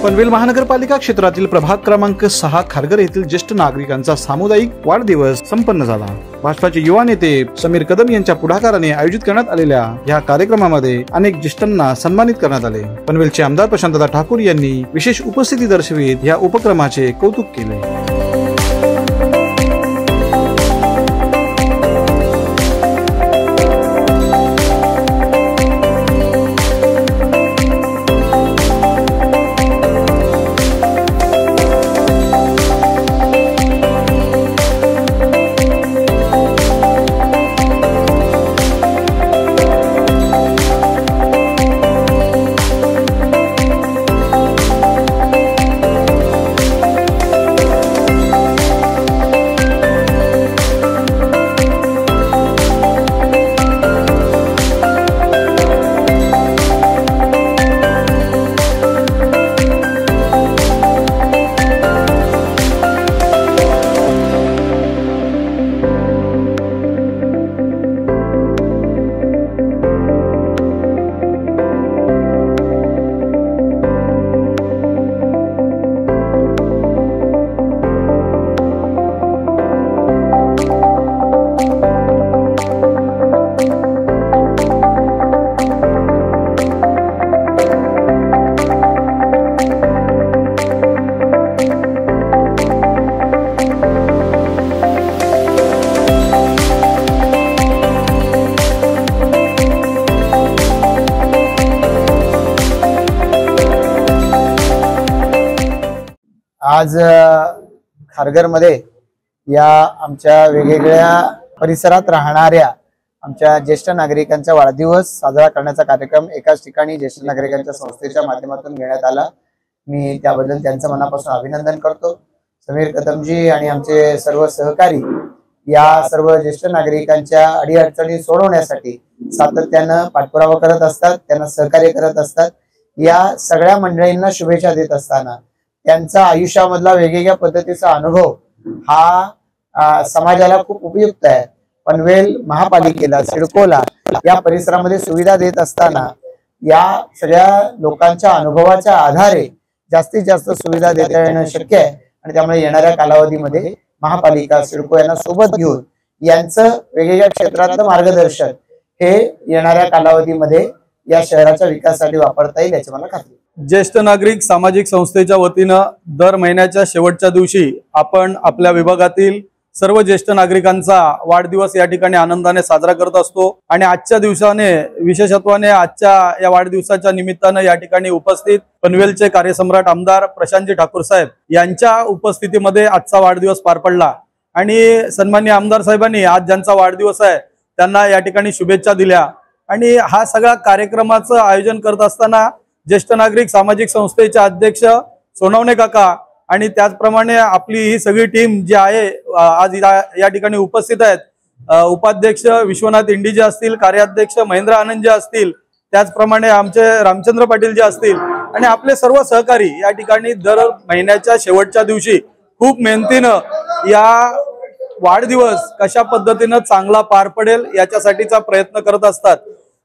पनवेल महानगरपालिका क्षेत्रातील प्रभाग क्रमांक 6 खारघर येथील ज्येष्ठ नागरिकांचा सामुदायिक वाढदिवस संपन्न झाला। भाजपाचे युवा नेते समीर कदम यांच्या पुढाकाराने आयोजित करण्यात आलेल्या या कार्यक्रमामध्ये अनेक ज्येष्ठांना सन्मानित करण्यात आले। पनवेलचे आमदार प्रशांतदा ठाकूर यांनी विशेष उपस्थिती दर्शवित या उपक्रमाचे कौतुक केले। आज खारघरमध्ये या आमच्या वेगवेगळ्या परिसरात राहणाऱ्या आमच्या ज्येष्ठ नागरिकांचा वाढदिवस साजरा करण्याचा कार्यक्रम एकाच ठिकाणी ज्येष्ठ नागरिकांच्या संस्थेच्या माध्यमातून घेण्यात आला। मी त्याबद्दल त्यांचं मनापासून अभिनंदन करतो। समीर कदमजी आणि आमचे सर्व सहकारी या सर्व ज्येष्ठ नागरिकांच्या अडीअडचणी सोडवण्यासाठी सातत्यानं पाठपुरावा करत असतात, त्यांना सहकार्य करत असतात। या सगळ्या मंडळींना शुभेच्छा देत असताना त्यांचा आयुष्यामधला वेगवेगळ्या पद्धतीचा अनुभव हा समाजाला खूप उपयुक्त आहे। पनवेल महापालिकेला, सिडकोला या परिसरामध्ये सुविधा देत असताना या सगळ्या लोकांच्या अनुभवाच्या आधारे जास्तीत जास्त सुविधा देता येणं शक्य आहे आणि त्यामुळे येणाऱ्या कालावधीमध्ये महापालिका, सिडको यांना सोबत घेऊन यांचं वेगवेगळ्या क्षेत्रातलं मार्गदर्शन हे येणाऱ्या कालावधीमध्ये या शहराच्या विकासासाठी वापरता येईल याची मला खात्री। ज्येष्ठ नागरिक सामाजिक संस्थेच्या वतीनं दर महिन्याच्या शेवटच्या दिवशी आपण आपल्या विभागातील सर्व ज्येष्ठ नागरिकांचा वाढदिवस या ठिकाणी आनंदाने साजरा करत असतो आणि आजच्या दिवसाने विशेषत्वाने आजच्या या वाढदिवसाच्या निमित्तानं या ठिकाणी उपस्थित पनवेलचे कार्यसम्राट आमदार प्रशांतजी ठाकूर साहेब यांच्या उपस्थितीमध्ये आजचा वाढदिवस पार पडला आणि सन्माननीय आमदार साहेबांनी आज ज्यांचा वाढदिवस आहे त्यांना या ठिकाणी शुभेच्छा दिल्या आणि हा सगळा कार्यक्रमाचं आयोजन करत असताना ज्येष्ठ नागरिक सामाजिक संस्थेचे अध्यक्ष सोनवणे काका आणि त्याचप्रमाणे आपली ही सगळी टीम जी आहे आज या ठिकाणी उपस्थित आहेत। उपाध्यक्ष विश्वनाथ इंडीजे असतील, कार्याध्यक्ष महेंद्र आनंद जे असतील, त्याचप्रमाणे आमचे रामचंद्र पाटील जे असतील आणि आपले सर्व सहकारी या ठिकाणी दर महिन्याच्या शेवटच्या दिवशी खूप मेहनतीनं या वाढदिवस कशा पद्धतीनं चांगला पार पडेल याच्यासाठीचा प्रयत्न करत असतात।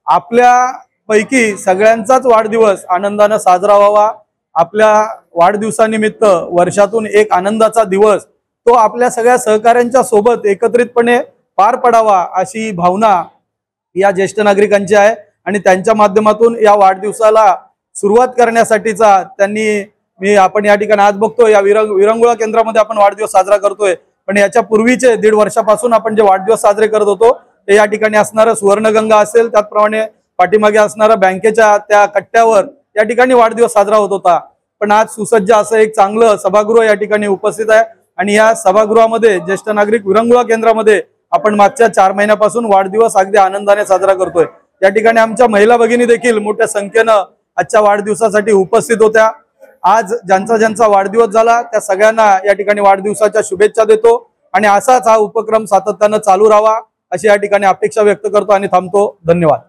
आपल्या पैकी सगळ्यांचाच वाढदिवस आनंदाने साजरा व्हावा। आपल्या वाढदिवसानिमित्त वर्षातून एक आनंदाचा दिवस तो आपल्या सगळ्या सहकाऱ्यांच्या सोबत एकत्रितपणे पार पडावा अशी भावना या ज्येष्ठ नागरिकांची आहे आणि त्यांच्या माध्यमातून या वाढदिवसाला सुरुवात करण्यासाठीचा त्यांनी आपण या ठिकाणी आज बघतोय या विरंगुळा केंद्रामध्ये आपण वाढदिवस साजरा करतोय, पण याच्या पूर्वीचे 1.5 वर्षापासून आपण जे वाढदिवस साजरे करत होतो ते या ठिकाणी असणारं सुवर्णगंगा असेल, त्याचप्रमाणे पाठीमागे असणारा बँकेच्या त्या कट्ट्यावर या ठिकाणी वाढदिवस साजरा होत होता। पण आज सुसज्ज असं एक चांगलं सभागृह या ठिकाणी उपस्थित आहे आणि या सभागृहामध्ये ज्येष्ठ नागरिक विरंगुळा केंद्रामध्ये आपण मागच्या 4 महिन्यापासून वाढदिवस अगदी आनंदाने साजरा करतोय। या ठिकाणी आमच्या महिला भगिनी देखील मोठ्या संख्येनं आजच्या वाढदिवसासाठी उपस्थित होत्या। आज ज्यांचा वाढदिवस झाला त्या सगळ्यांना या ठिकाणी वाढदिवसाच्या शुभेच्छा देतो आणि असाच हा उपक्रम सातत्यानं चालू राहावा अशी या ठिकाणी अपेक्षा व्यक्त करतो आणि थांबतो। धन्यवाद।